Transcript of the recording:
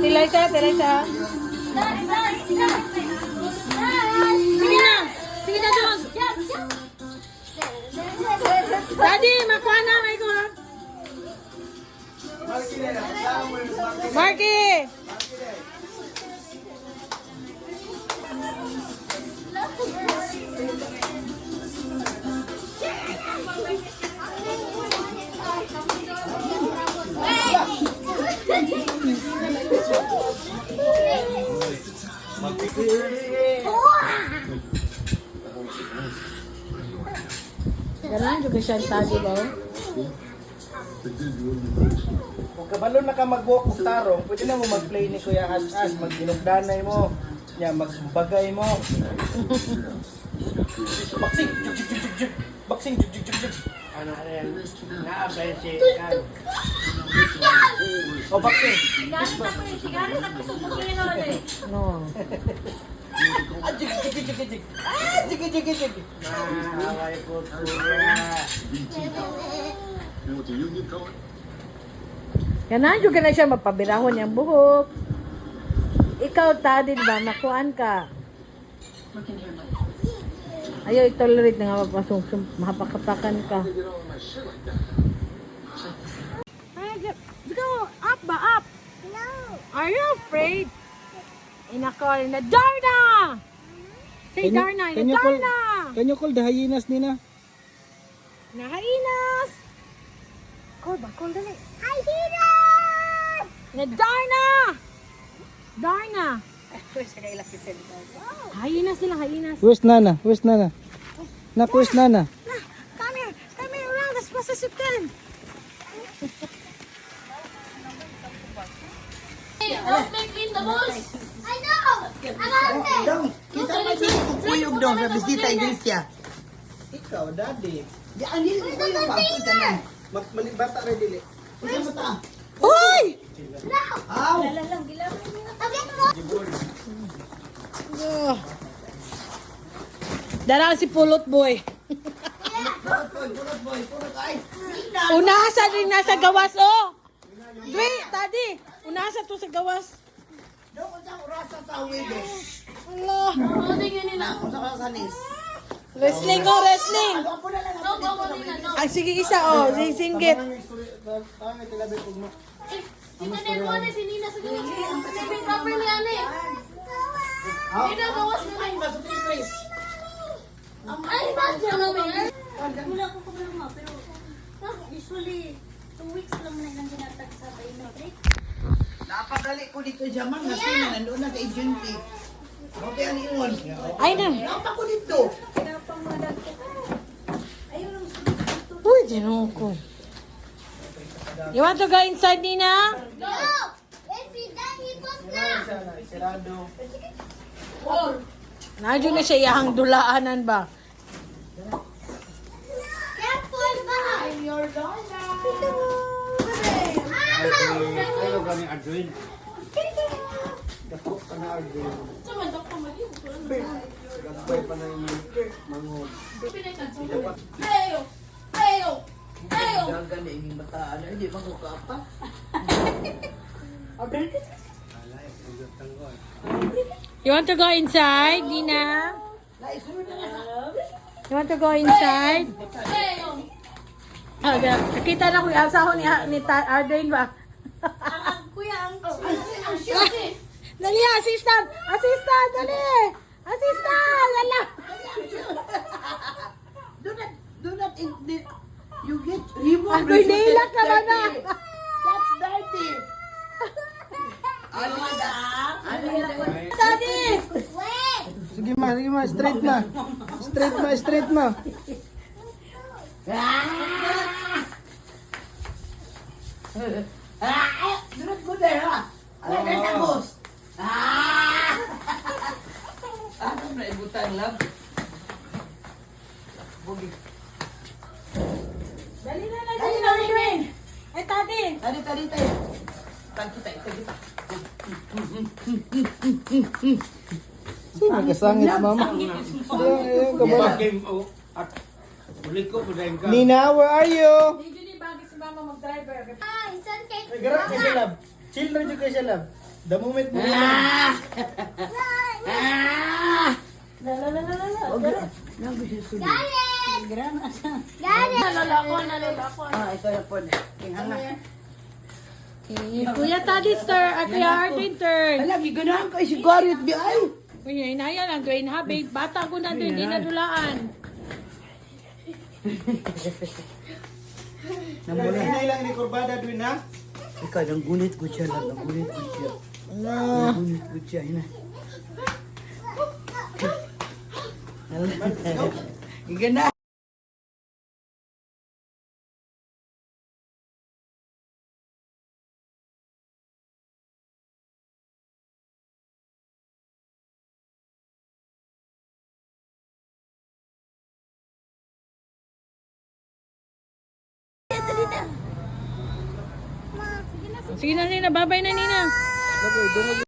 Tilay siya. Sige na. Sige na, Diyos. Daddy, makuha na. May ko. Marky! Ganun juga siya tadi ba? Kung kabalo na ka mag-walk of tarong, pwede na mo mag-play ni Kuya As-As, mag-dinugdanay mo, magbagay mo. Baksing! Juk! Baksing! Juk! Ano yan? Na-apply si Kan. O, baksing! No. Jig! Mahaway ko, Kuya. Ganun juga na siya mapabirahon yung buhok. Ikaw, Tadi, ba? Makuhaan ka. Ayaw, itolerate na nga mahapakapakan ka. Go! Up ba? Up! No! Are you afraid? Inakal na Darna! Say Darna! Darna! Can you call the hyenas, Nina? Nahainas! Call ba? Call dali. Hyenas! Na Darna! Darna! Hyenas sila, hyenas. Where's Nana? Where's Nana? Where's Nana? Come here around as fast as you can. Don't make me the most. I know. Dong, kita lagi kuyog dong sa bisita iglesia. Ikaw, Daddy. Di anil ko yung bangko tanan. Bata rin dili. Usa mo ta. Hoy! Aw. Dara si Pulot Boy. Pulot boy, ay. Unasa rin nasa gawas, oh! Dwi, Tadi! Unasa to sa gawas. Dong unsa orasa sa wides. Allah! Unsa ka sanis? Wrestling, oh, wrestling! Ako na lang ako. Ang sige isa, oh, singgit. Kita din mo na si Nina sa gawas. Sabi properly ano eh. Nina gawas na rin. Ay, bakit siya namin eh? Wala akong problema, pero usually 2 weeks lang na lang ginatag sa biometric. Napadali ko dito jaman na sino nandoon na sa agency. Okay, ano yun? Ay na! Napa ko dito. Kaya pang madag ko. Ayaw lang sunod dito. Uy, ginoo ko. You want to go inside, Nina? Go! Let's see that he was na. Sirado. Nadyo na siya iyahang dulaanan ba? Careful ba? Your Donna. Ayaw gani Adwin. Dako ka na Adwin. Gabay pa na yung mangod. Ayo! Ayo! Ayo! Dagan na ining bataan. Hindi makuka pa. You want to go inside, Nina? Naisunod na nga. You want to go inside? Ayo! Ah, nakita na ko yung asahon ni Arden ba? Kuya, ang Dali, assistant! Assistant, dali! Assistant! Lala! Do not you get remove. Ako'y nilak naman na! That's dirty. Ano na? Ano na? Daddy! Wait! Sige ma, straight ma. Straight ma. Durot mo there ha. Ano na tagos? Ano na ibutan lang? Bugi. Dali na lang! Dali na rin. Ay, Tati! Tadi tayo. Tagkita. Sino kasangit mama? Ayun, kabala. Nina, where are you? Hindi ni bagay si mama mag-driver. Ah, isan kay Gara ka siya lab. Chill na dyan ka siya lab. The moment mo Ito na po. Kinghanga. Kuya Taddy turn, Kuya Arvin turn. Lagi ganahan ko si Garit di ay. Kuya, inaya lang, Dwayne Habib. Bata ko na doon, hindi na dulaan. Namula. Hindi lang ni kurbada din ha. Ikaw, nanggunit ko siya lang. Nanggunit ko siya. Nanggunit ko siya. Hina. Igana. Sige na, Nina. Babay na, Nina.